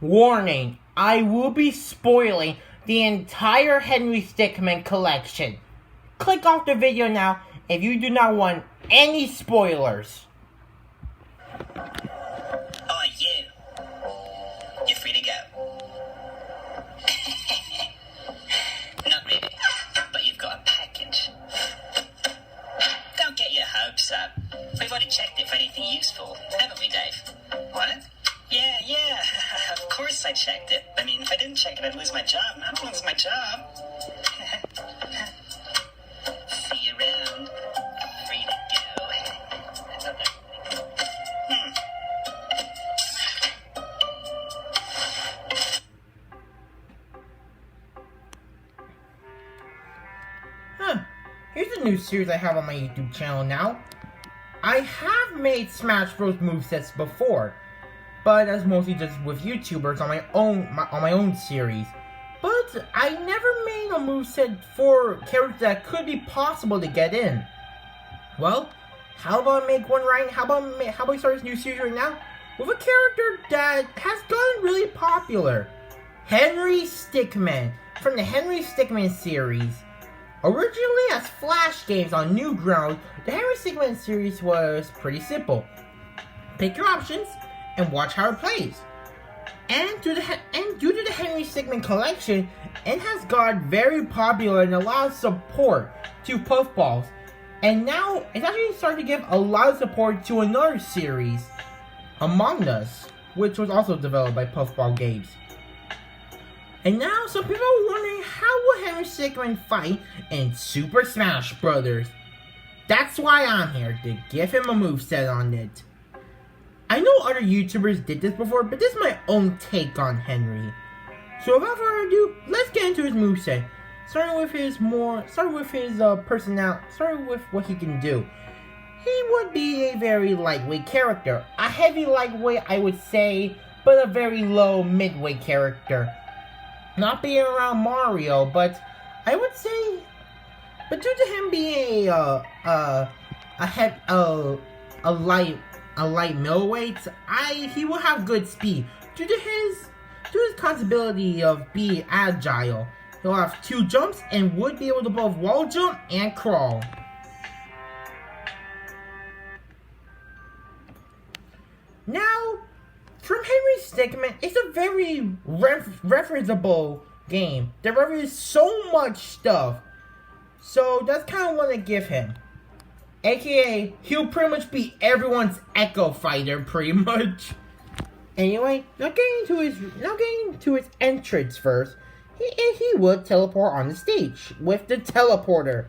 Warning, I will be spoiling the entire Henry Stickmin collection. Click off the video now if you do not want any spoilers. Oh, you're free to go. Not really, but you've got a package. Don't get your hopes up. We've already checked it for anything useful, haven't we, Dave? What? Yeah, of course I checked it. I mean, if I didn't check it, I'd lose my job. I don't lose my job. See you around. Free to go. Here's a new series I have on my YouTube channel now. I have made Smash Bros. Movesets before, but that's mostly just with YouTubers on my own series. But I never made a moveset for characters that could be possible to get in. Well, how about I make one right? How about we start this new series right now with a character that has gotten really popular, Henry Stickmin from the Henry Stickmin series. Originally as Flash games on Newgrounds, the Henry Stickmin series was pretty simple. Pick your options and watch how it plays. And due to the Henry Stickmin collection, it has got very popular and a lot of support to Puffballs. And now it's actually starting to give a lot of support to another series, Among Us, which was also developed by Puffball Games. And now some people are wondering, how will Henry Stickmin fight in Super Smash Bros? That's why I'm here, to give him a moveset on it. I know other YouTubers did this before, but this is my own take on Henry. So without further ado, let's get into his moveset. Starting with his personality, starting with what he can do. He would be a very lightweight character. A heavy lightweight, I would say, but a very low midweight character. Not being around Mario, but I would say, but due to him being a light middleweight, he will have good speed due to his possibility of being agile. He'll have 2 jumps and would be able to both wall jump and crawl. Now, from Henry Stickmin, it's a very referenceable game. There references so much stuff. So that's kind of what I give him. AKA, he'll pretty much be everyone's Echo Fighter, pretty much. Anyway, now getting to his entrance first. He would teleport on the stage with the teleporter.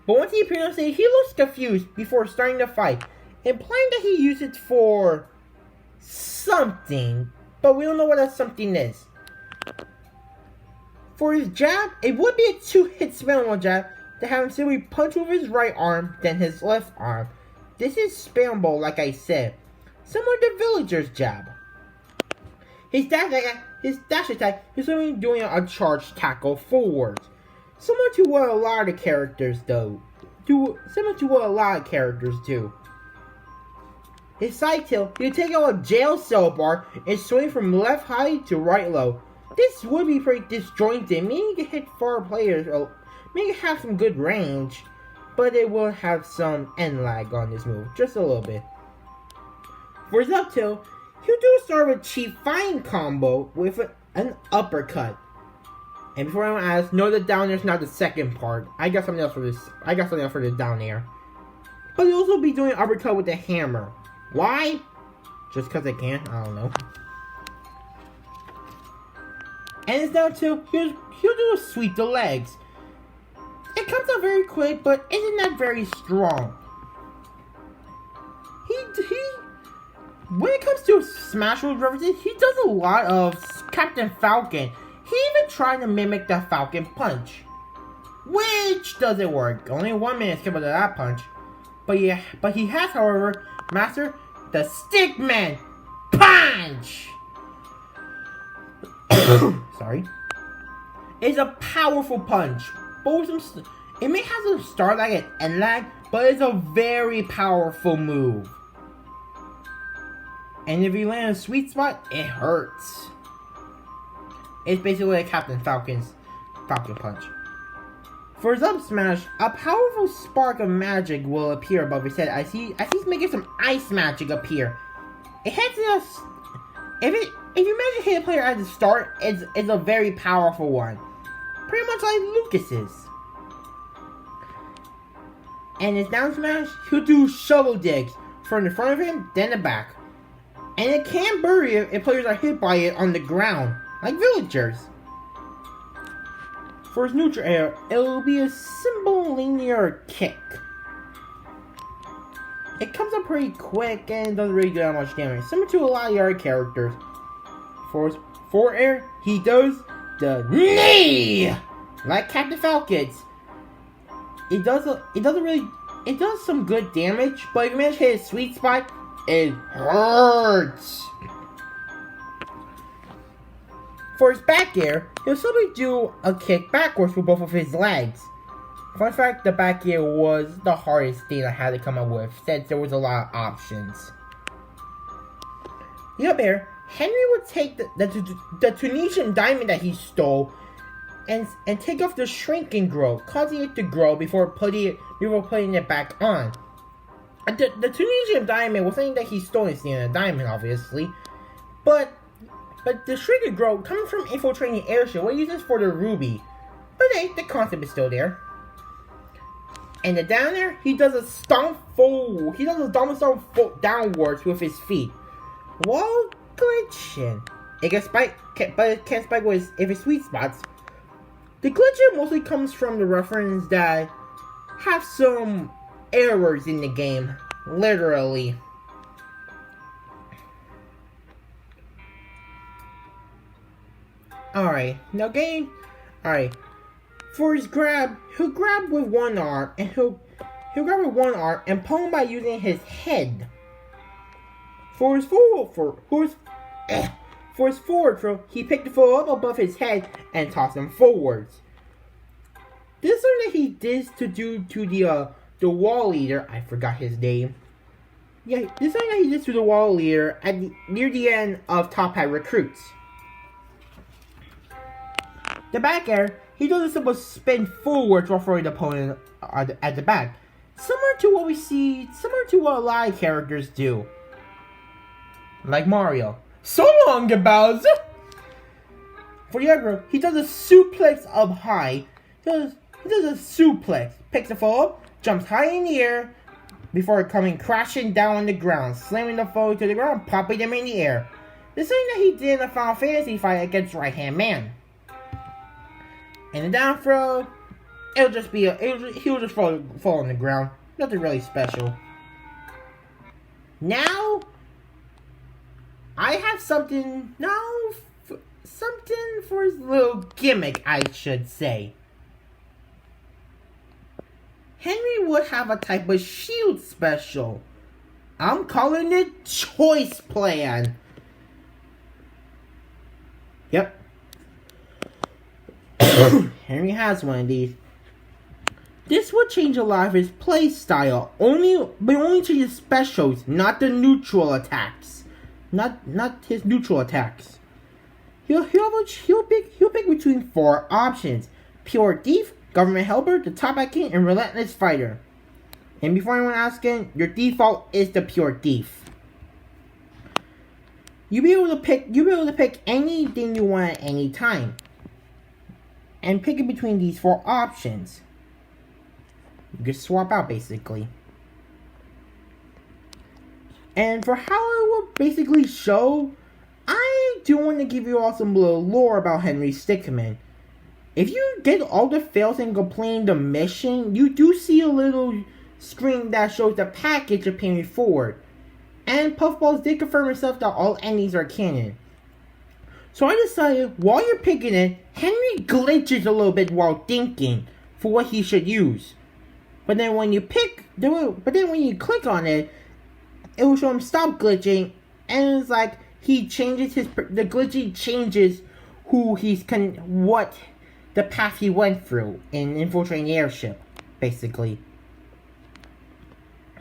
But once he appears on stage, he looks confused before starting the fight, implying that he used it for something, but we don't know what that something is. For his jab, it would be a 2-hit spammable jab to have him simply punch with his right arm, then his left arm. This is spammable, like I said, similar to Villager's jab. His dash attack is simply doing a charge tackle forwards, similar to what a lot of characters do. His side tilt, he'll take out a jail cell bar and swing from left high to right low. This would be pretty disjointed, meaning it hit far players, meaning it have some good range, but it will have some end lag on this move, just a little bit. For his up tilt, he'll do a sort of a cheap fine combo with an uppercut. And before anyone asks, no, the down air is not the second part. I got something else for this. I got something else for the down air. But he'll also be doing an uppercut with the hammer. Why? Just because I can? I don't know. And it's down to, he'll do a sweep the legs. It comes out very quick, but isn't that very strong? When it comes to Smash Bros. References, he does a lot of Captain Falcon. He even tried to mimic the Falcon punch, which doesn't work. Only 1 minute skip of that punch. But he has, however, mastered the Stickmin punch. Sorry. It's a powerful punch. It may have some start lag and end lag, but it's a very powerful move. And if you land a sweet spot, it hurts. It's basically like Captain Falcon Punch. For his up smash, a powerful spark of magic will appear above his head as he's making some ice magic appear. It hits us. If you manage to hit a player at the start, it's a very powerful one. Pretty much like Lucas's. And his down smash, he'll do shovel digs from the front of him, then the back. And it can bury it if players are hit by it on the ground, like villagers. For his neutral air, it will be a simple linear kick. It comes up pretty quick and doesn't really do that much damage, similar to a lot of the other characters. For his forward air, he does the knee! Like Captain Falcon's. It does some good damage, but if you manage to hit a sweet spot, it hurts. For his back air, he'll simply do a kick backwards with both of his legs. Fun fact, the back air was the hardest thing I had to come up with, since there was a lot of options. The up air, Henry would take the Tunisian diamond that he stole and take off the shrink and grow, causing it to grow before putting it back on. The Tunisian diamond was something that he stole instead of the diamond, obviously, but the shrink and grow coming from infiltrating the airship, what he uses for the ruby. But hey, the concept is still there. And the down there, he does a stomp forward. He does a double stomp downwards with his feet, while glitching. It can spike, but it can't spike with his sweet spots. The glitching mostly comes from the reference that have some errors in the game, literally. Alright, for his grab, he'll grab with one arm and he'll grab with one arm and pull him by using his head. For his forward throw, he picked the foot up above his head and tossed him forwards. This is something that he did to the wall leader. I forgot his name. Yeah, this is something that he did to the wall leader near the end of Top Hat Recruits. The back air, he does a simple spin forwards while throwing the opponent at the back. Similar to what a lot of characters do. Like Mario. So long, Bowser! For the aggro, he does a suplex up high. He does a suplex. Picks the foe up, jumps high in the air, before coming crashing down on the ground, slamming the foe to the ground, popping them in the air. The same that he did in the Final Fantasy fight against Right Hand Man. And the down throw, he'll just fall on the ground. Nothing really special. Now, I have something for his little gimmick, I should say. Henry would have a type of shield special. I'm calling it Choice Plan. Yep. Henry has one of these. This would change a lot of his play style, but only to his specials, not the neutral attacks. Not his neutral attacks. He'll pick between 4 options: Pure Thief, Government Helper, the Top Hat King, and Relentless Fighter. And before anyone asking, your default is the Pure Thief. You'll be able to pick anything you want at any time. And pick it between these 4 options. You can swap out, basically. And for how it will basically show, I do want to give you all some little lore about Henry Stickmin. If you get all the fails and complete the mission, you do see a little screen that shows the package appearing forward. And Puffballs did confirm himself that all endings are canon. So I decided, while you're picking it, Henry glitches a little bit while thinking for what he should use. But then when you click on it, it will show him stop glitching, and it's like the glitching changes what the path he went through in infiltrating the airship, basically.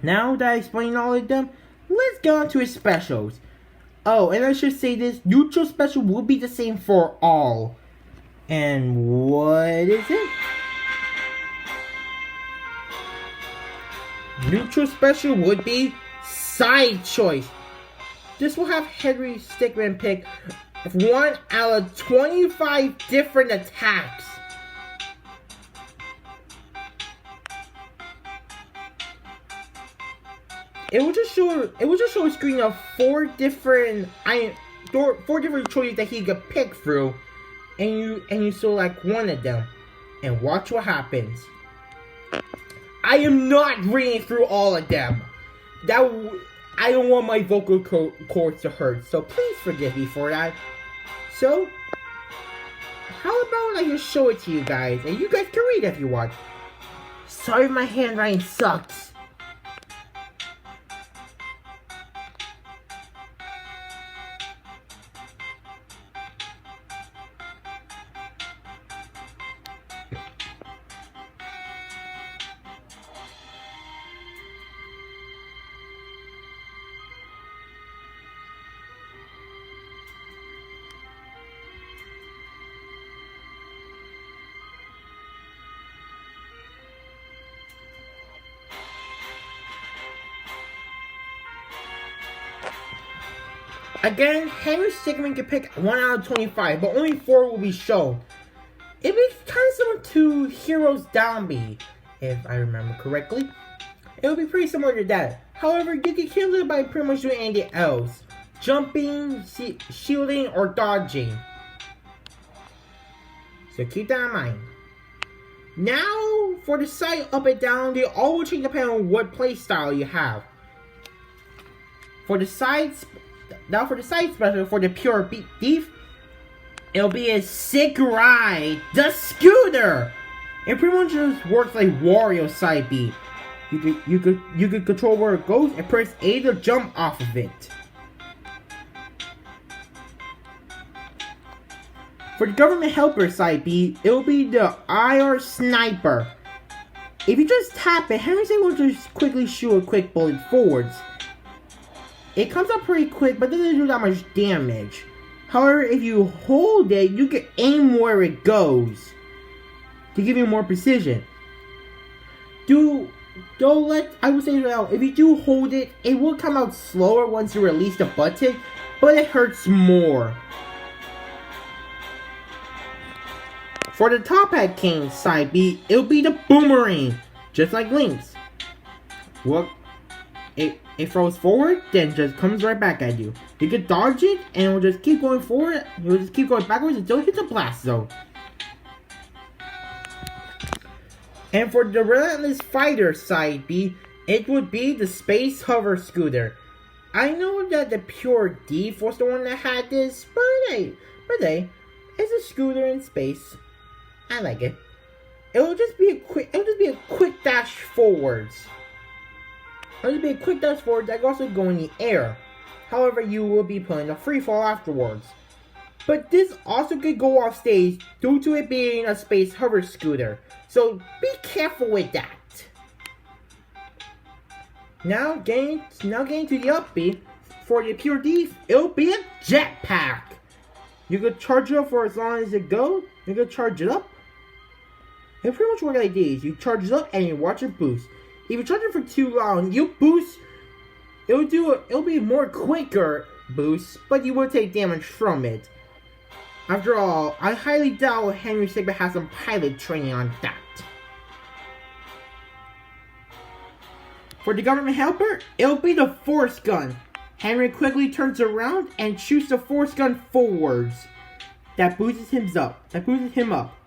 Now that I explained all of them, let's go on to his specials. Oh, and I should say this, neutral special will be the same for all. And what is it? Neutral special would be side choice. This will have Henry Stickmin pick 1 out of 25 different attacks. It will just show a screen of 4 different choices that he could pick through, and you select one of them, and watch what happens. I am not reading through all of them. I don't want my vocal cords to hurt, so please forgive me for that. So, how about I just show it to you guys, and you guys can read if you want. Sorry if my handwriting sucks. Again, Henry Stickmin can pick 1 out of 25, but only 4 will be shown. It makes kind of similar to Heroes Downbeat, if I remember correctly. It will be pretty similar to that. However, you can kill it by pretty much doing anything else. Jumping, shielding, or dodging. So keep that in mind. Now, for the side up and down, they all will change depending on what playstyle you have. For the side special, for the pure thief, it'll be a sick ride, the scooter. It pretty much just works like Wario side B. You could control where it goes and press A to jump off of it. For the government helper side B, it'll be the IR sniper. If you just tap it, Henry's able to just quickly shoot a quick bullet forwards. It comes up pretty quick, but doesn't do that much damage. However, if you hold it, you can aim where it goes to give you more precision. I would say now, if you do hold it, it will come out slower once you release the button, but it hurts more. For the Top Hat King side B, it'll be the boomerang, just like Link's. Well, it throws forward, then just comes right back at you. You can dodge it, and it will just keep going forward. It will just keep going backwards until it hits a blast zone. And for the Relentless Fighter side B, it would be the Space Hover Scooter. I know that the Pure Thief was the one that had this, but hey, it's a scooter in space. I like it. It'll just be a quick dash forwards. It'll just be a quick dash forwards that can also go in the air. However, you will be pulling a free fall afterwards. But this also could go off stage due to it being a space hover scooter. So be careful with that. Now getting to the upbeat, for the Pure Thief, it'll be a jetpack. You could charge it up for as long as it goes. You could charge it up. It pretty much works like these. You charge it up and you watch it boost. If you charge it for too long, you boost. It'll be more quicker boost, but you will take damage from it. After all, I highly doubt Henry Stickmin has some pilot training on that. For the government helper, it'll be the force gun. Henry quickly turns around and shoots the force gun forwards. That boosts him up.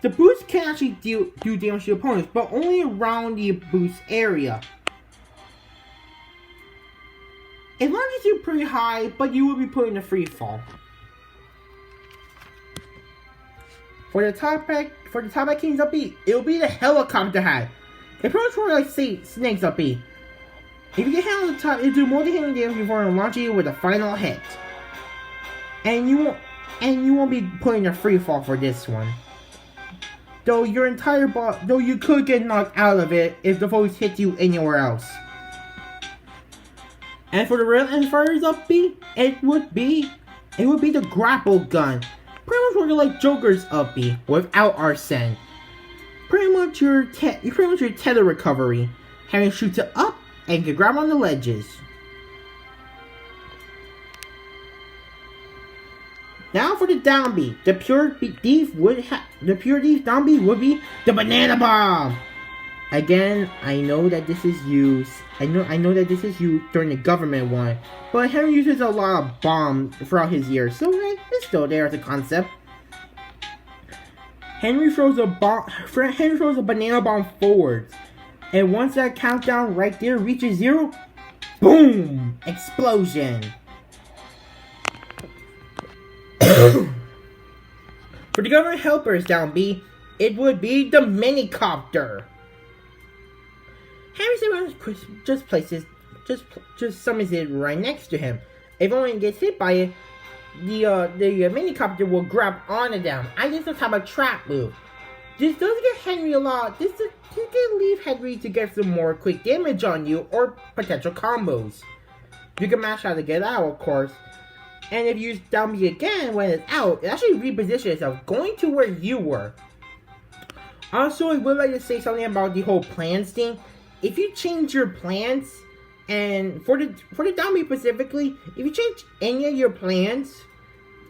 The boost can actually do damage to opponents, but only around the boost area. It launches you pretty high, but you will be put in a free fall. For the top hat King's upbeat, it'll be the helicopter hat. It pretty much works like Snake's upbeat. If you get hit on the top, it'll do more than hitting damage before launching you with a final hit. And you won't be putting a free fall for this one. Though you could get knocked out of it if the foes hit you anywhere else. And for the relentless fires up B, it would be the grapple gun. Pretty much working like Joker's up B without Arsene. Pretty much your tether recovery. Henry shoots it up and can grab on the ledges. Now for the down B. The pure thief down B would be the banana bomb. Again, I know that this is used. I know that this is used during the government one, but Henry uses a lot of bombs throughout his years, so it's still there as a concept. Henry throws a banana bomb forwards, and once that countdown right there reaches 0, boom! Explosion. For the government helpers down B, it would be the minicopter. Henry just summons it right next to him. If only gets hit by it, the minicopter will grab onto them. I think it's some type of trap move. This does get Henry a lot. This can leave Henry to get some more quick damage on you or potential combos. You can mash out to get out, of course. And if you use down B again when it's out, it actually repositions itself, going to where you were. Also, I would like to say something about the whole plans thing. If you change your plans, and for the down B specifically, if you change any of your plans,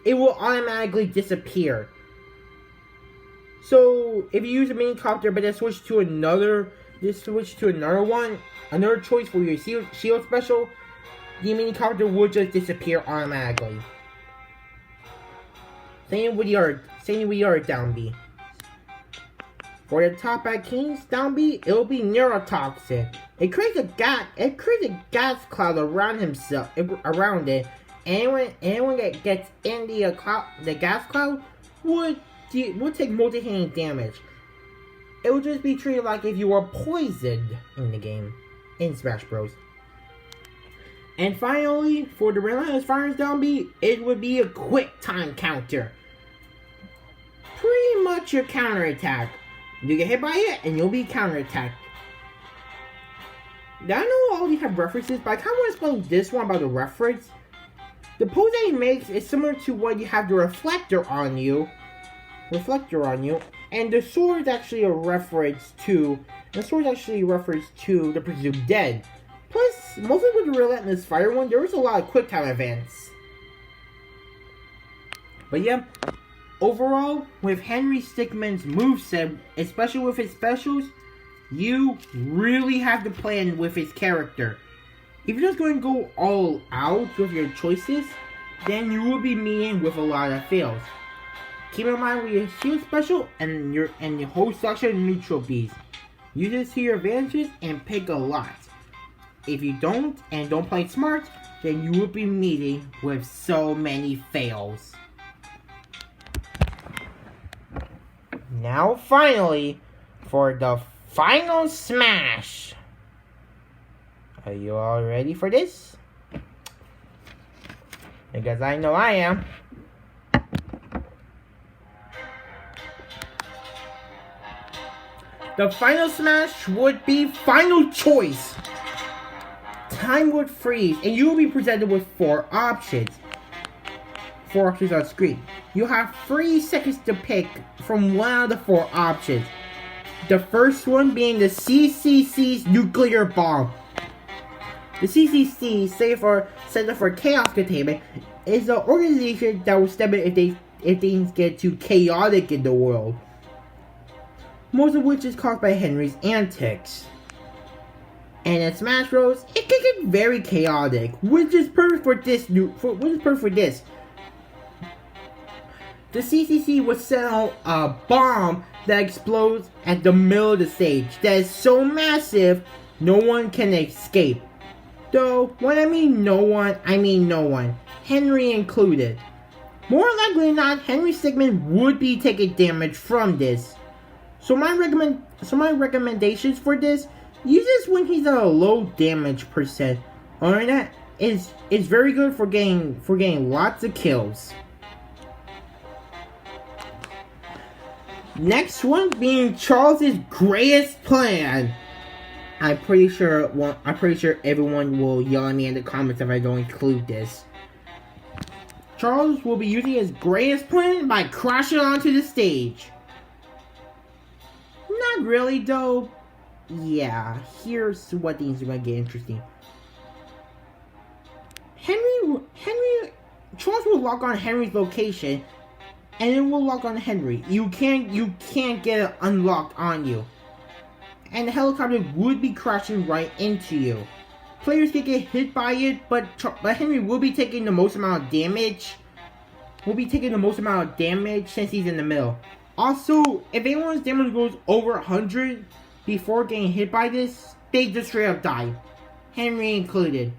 it will automatically disappear. So if you use a minicopter but then switch to another one, another choice for your shield special, the minicopter will just disappear automatically. Same with your down B. For the top at King's down B, it will be neurotoxic. It creates a gas cloud around it, and anyone that gets in the gas cloud would take multi-hitting damage. It would just be treated like if you were poisoned in the game, in Smash Bros. And finally, for the relentless fires down B, it would be a quick time counter. Pretty much your counterattack. You get hit by it, and you'll be counterattacked. Now, I know all these have references, but I kind of want to explain this one about the reference. The pose that he makes is similar to what you have the reflector on you, and the sword actually a reference to the presumed dead. Plus, mostly with the relentless fire one, there was a lot of quick time events. But yeah. Overall, with Henry Stickmin's moveset, especially with his specials, you really have to plan with his character. If you're just going to go all out with your choices, then you will be meeting with a lot of fails. Keep in mind with your shield special and your whole section of neutral bees. Use this to your advantages and pick a lot. If you don't play smart, then you will be meeting with so many fails. Now, finally, for the final smash. Are you all ready for this? Because I know I am. The final smash would be final choice. Time would freeze, and you will be presented with 4 options. 4 options on screen. You have 3 seconds to pick from one of the 4 options. The first one being the CCC's nuclear bomb. The CCC, Center for Chaos Containment, is an organization that will step in if things get too chaotic in the world. Most of which is caused by Henry's antics. And in Smash Bros, it can get very chaotic, which is perfect for this. The CCC would set out a bomb that explodes at the middle of the stage that is so massive, no one can escape. Though, when I mean no one, I mean no one. Henry included. More likely than not, Henry Stickmin would be taking damage from this. So my recommendations for this, use this when he's at a low damage percent. Other than that, it's very good for getting lots of kills. Next one being Charles's greatest plan. I'm pretty sure everyone will yell at me in the comments if I don't include this. Charles will be using his greatest plan by crashing onto the stage. Not really, though. Yeah, here's what things are gonna get interesting. Charles will lock on Henry's location, and it will lock on Henry. You can't get it unlocked on you. And the helicopter would be crashing right into you. Players can get hit by it, but Henry will be taking the most amount of damage. Since he's in the middle. Also, if anyone's damage goes over 100 before getting hit by this, they just straight up die. Henry included.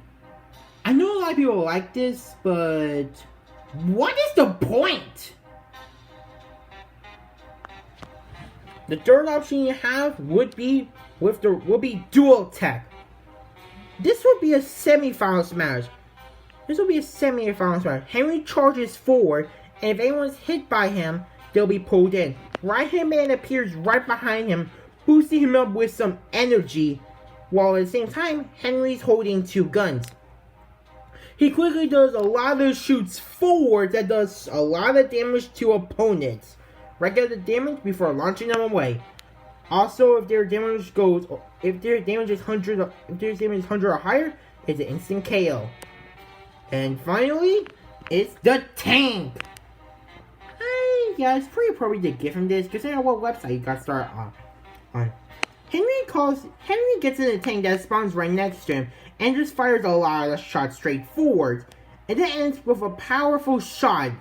I know a lot of people like this, but what is the point? The third option you have would be dual tech. This will be a semi-final smash. Henry charges forward, and if anyone's hit by him, they'll be pulled in. Right-hand man appears right behind him, boosting him up with some energy, while at the same time, Henry's holding two guns. He quickly does a lot of shoots forward that does a lot of damage to opponents. Regular damage before launching them away. Also, if their damage is 100 or higher, it's an instant KO. And finally, it's the tank. Yeah, it's pretty appropriate to give him this, considering what website you got started on. Henry gets in the tank that spawns right next to him and just fires a lot of shots straight forward. And then ends with a powerful shot.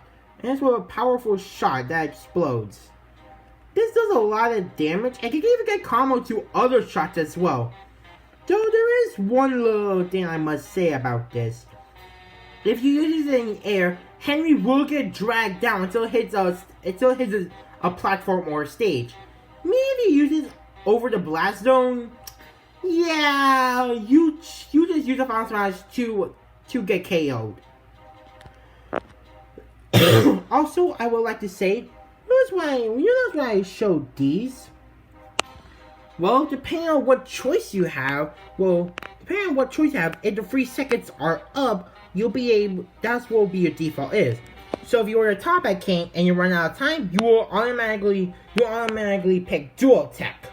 That explodes. This does a lot of damage and can even get combo to other shots as well. Though there is one little thing I must say about this. If you use it in the air, Henry will get dragged down until it hits a platform or a stage. Maybe if you use it over the blast zone, yeah, you just use a final smash to get KO'd. Also, I would like to say, notice when I showed these. Well, depending on what choice you have, if the 3 seconds are up, that's what your default is. So if you were a top at King and you run out of time, you will automatically pick dual tech.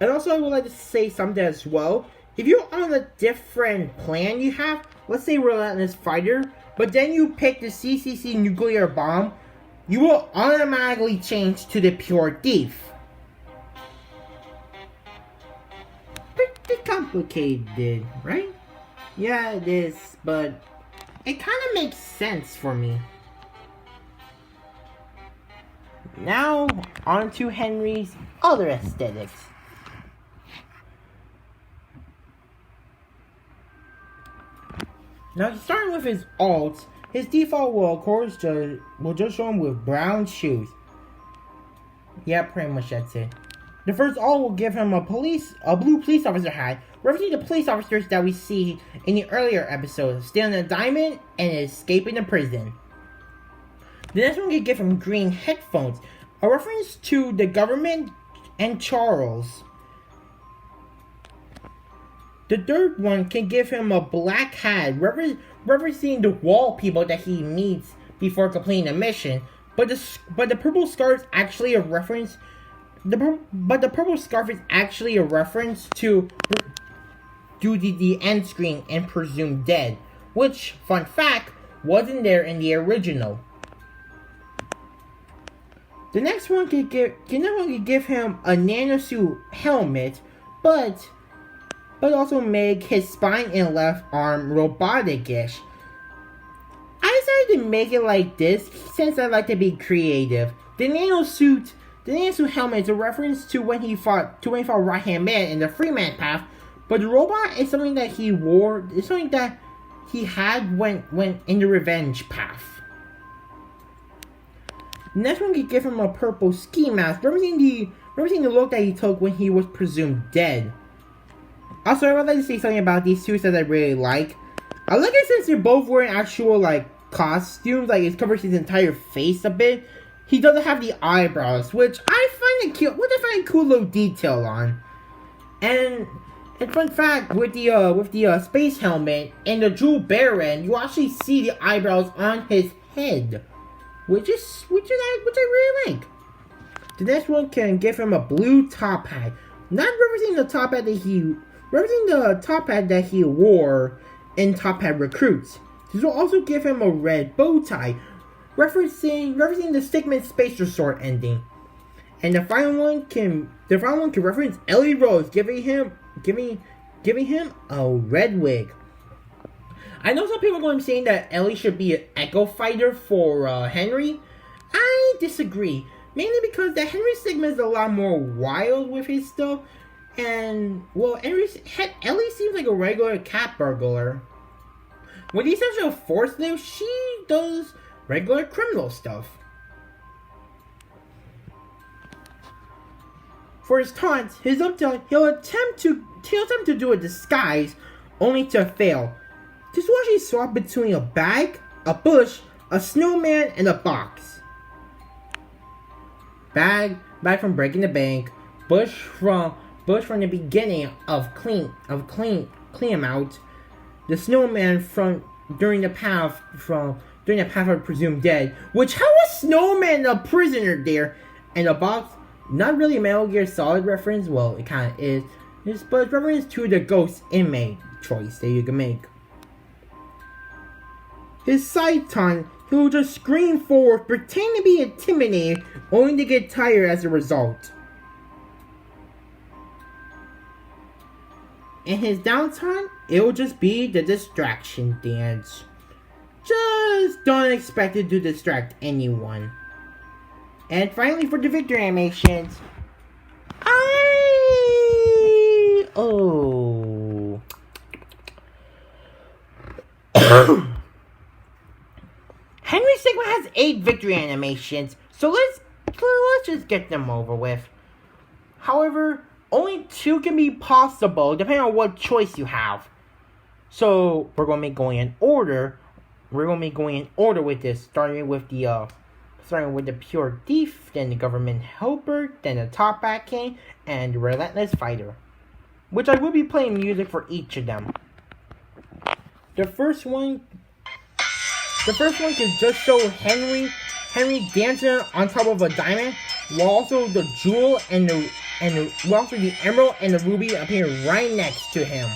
And also, I would like to say something as well. If you're on a different plan you have, let's say Relentless Fighter, but then you pick the CCC Nuclear Bomb, you will automatically change to the Pure Thief. Pretty complicated, right? Yeah, it is, but it kind of makes sense for me. Now, on to Henry's other aesthetics. Now, starting with his alts, his default will, of course, just show him with brown shoes. Yeah, pretty much that's it. The first alt will give him a blue police officer hat, referencing the police officers that we see in the earlier episodes, stealing a diamond and escaping the prison. The next one can give him green headphones, a reference to the government and Charles. The third one can give him a black hat, referencing the wall people that he meets before completing the mission. But the purple scarf is actually a reference. The purple scarf is actually a reference to the end screen and Presumed Dead, which, fun fact, wasn't there in the original. The next one could give him a nanosuit helmet, but also make his spine and left arm robotic-ish. I decided to make it like this since I like to be creative. The nanosuit helmet is a reference to when he fought Right-Hand Man in the Freeman path, but the robot is something that he wore. It's something that he had when in the Revenge path. The next one could give him a purple ski mask, representing the look that he took when he was presumed dead. Also, I would like to say something about these two that I really like. I like it since they're both wearing actual, costumes, it covers his entire face a bit. He doesn't have the eyebrows, which I find a cool little detail on. And fun fact, with the space helmet and the jewel baron, you actually see the eyebrows on his head, which I really like. The next one can give him a blue top hat, not referencing the top hat that he wore in Top Hat Recruits. This will also give him a red bow tie, referencing the Stickmin Space Resort ending. And the final one can reference Ellie Rose, giving him a red wig. I know some people are going to be saying that Ellie should be an Echo Fighter for Henry. I disagree, mainly because the Henry Stickmin is a lot more wild with his stuff, and well, Ellie seems like a regular cat burglar. With the exception of Force Live, she does regular criminal stuff. For his taunts, he'll attempt to do a disguise, only to fail. This will actually swap between a bag, a bush, a snowman, and a box. Bag from breaking the bank. Bush from the beginning of clean him out. The snowman from during the path of presumed dead. Which, how was Snowman a prisoner there? And the box, not really a Metal Gear Solid reference. Well, it kind of is, but it's reference to the ghost inmate choice that you can make. His side taunt, he'll just scream forward, pretend to be intimidated, only to get tired as a result. And his down taunt, it'll just be the distraction dance. Just don't expect it to distract anyone. And finally, for the victory animations, Henry Stickmin has 8 victory animations, so let's just get them over with. However, only 2 can be possible depending on what choice you have. So we're gonna be going in order. With this, starting with the pure thief, then the government helper, then the top hat king, and the relentless fighter. Which I will be playing music for each of them. The first one can just show Henry dancing on top of a diamond, while also the jewel and the emerald and the ruby appear right next to him.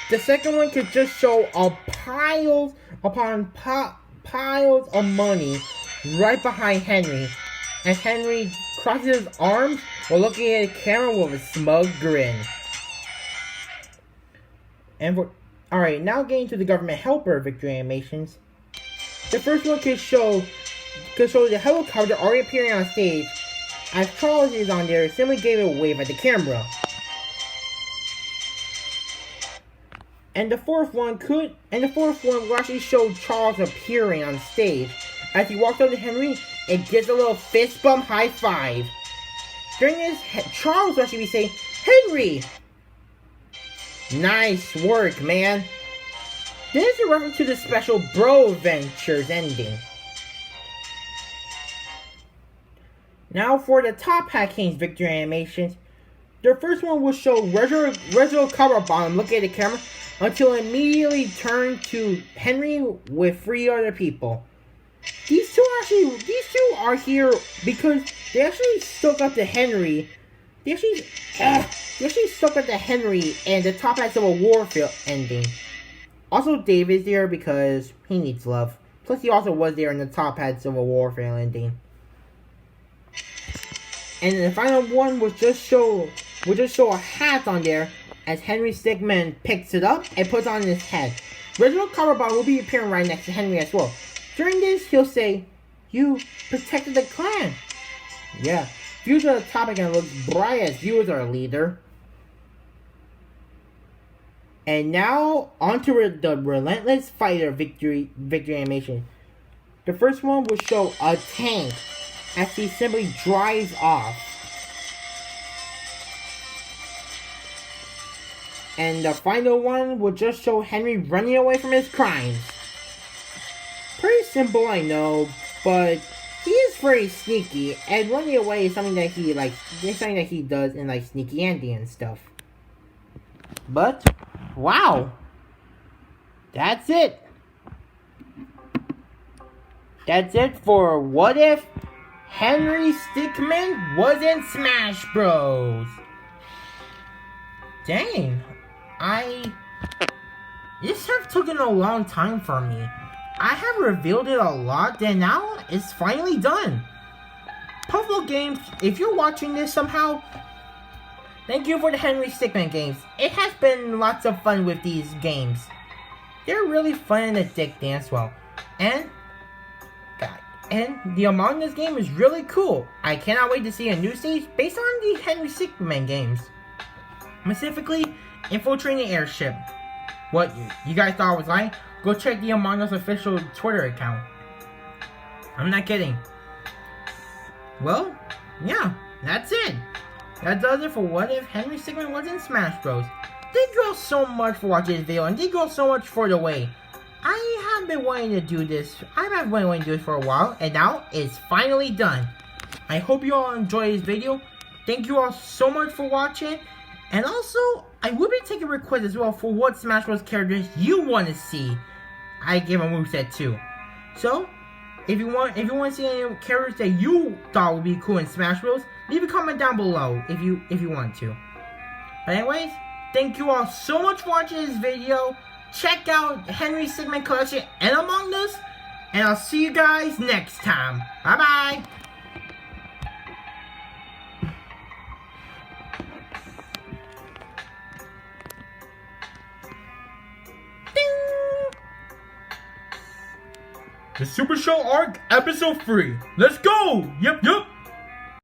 The second one could just show piles upon piles of money right behind Henry, as Henry crosses his arms while looking at the camera with a smug grin. Alright, now getting to the government helper victory animations. The first one could show the helicopter already appearing on stage, as Charles is on there, simply gave a wave at the camera. And the fourth one will actually show Charles appearing on stage. As he walks up to Henry and gives a little fist bump high five. During this, Charles will actually be saying, "Henry! Nice work, man." This is a reference to the special Bro Ventures ending. Now for the Top Hat King's victory animations. The first one will show Reginald Coverbottom looking at the camera until it immediately turned to Henry with 3 other people. These two are here because they actually stuck up to Henry. They actually stuck up to Henry and the Top Hat Civil War ending. Also, Dave is there because he needs love. Plus, he also was there in the Top Hat Civil War ending. And the final one will just show a hat on there as Henry Stickmin picks it up and puts on his head. Reginald Coverbottom will be appearing right next to Henry as well. During this, he'll say, "You protected the clan." Yeah, future of the topic and looks bright as you as our leader. And now, onto the relentless fighter victory animation. The first one will show a tank as he simply drives off. And the final one will just show Henry running away from his crimes. Pretty simple, I know, but he is pretty sneaky, and running away is something that he does in like Sneaky Andy and stuff. But wow, that's it. That's it for what if Henry Stickmin was in Smash Bros. Dang, this have taken a long time for me. I have revealed it a lot, and now it's finally done. Puffball Games, if you're watching this somehow, thank you for the Henry Stickmin games. It has been lots of fun with these games. They're really fun and addicting as well. And the Among Us game is really cool. I cannot wait to see a new stage based on the Henry Stickmin games. Specifically, infiltrating the airship. What, you guys thought I was lying? Go check the Among Us official Twitter account. I'm not kidding. Well, yeah, that's it. That does it for what if Henry Stickmin was in Smash Bros. Thank you all so much for watching this video, and thank you all so much for the wait. I have been wanting to do this. I've been wanting to do this for a while, and now it's finally done. I hope you all enjoyed this video. Thank you all so much for watching. And also, I will be taking requests as well for what Smash Bros. Characters you want to see. I give a moveset too. So, if you want to see any characters that you thought would be cool in Smash Bros., leave a comment down below if you want to. But anyways, thank you all so much for watching this video. Check out Henry Stickmin Collection and Among Us, and I'll see you guys next time. Bye bye. The Super Show Arc Episode 3. Let's go! Yep.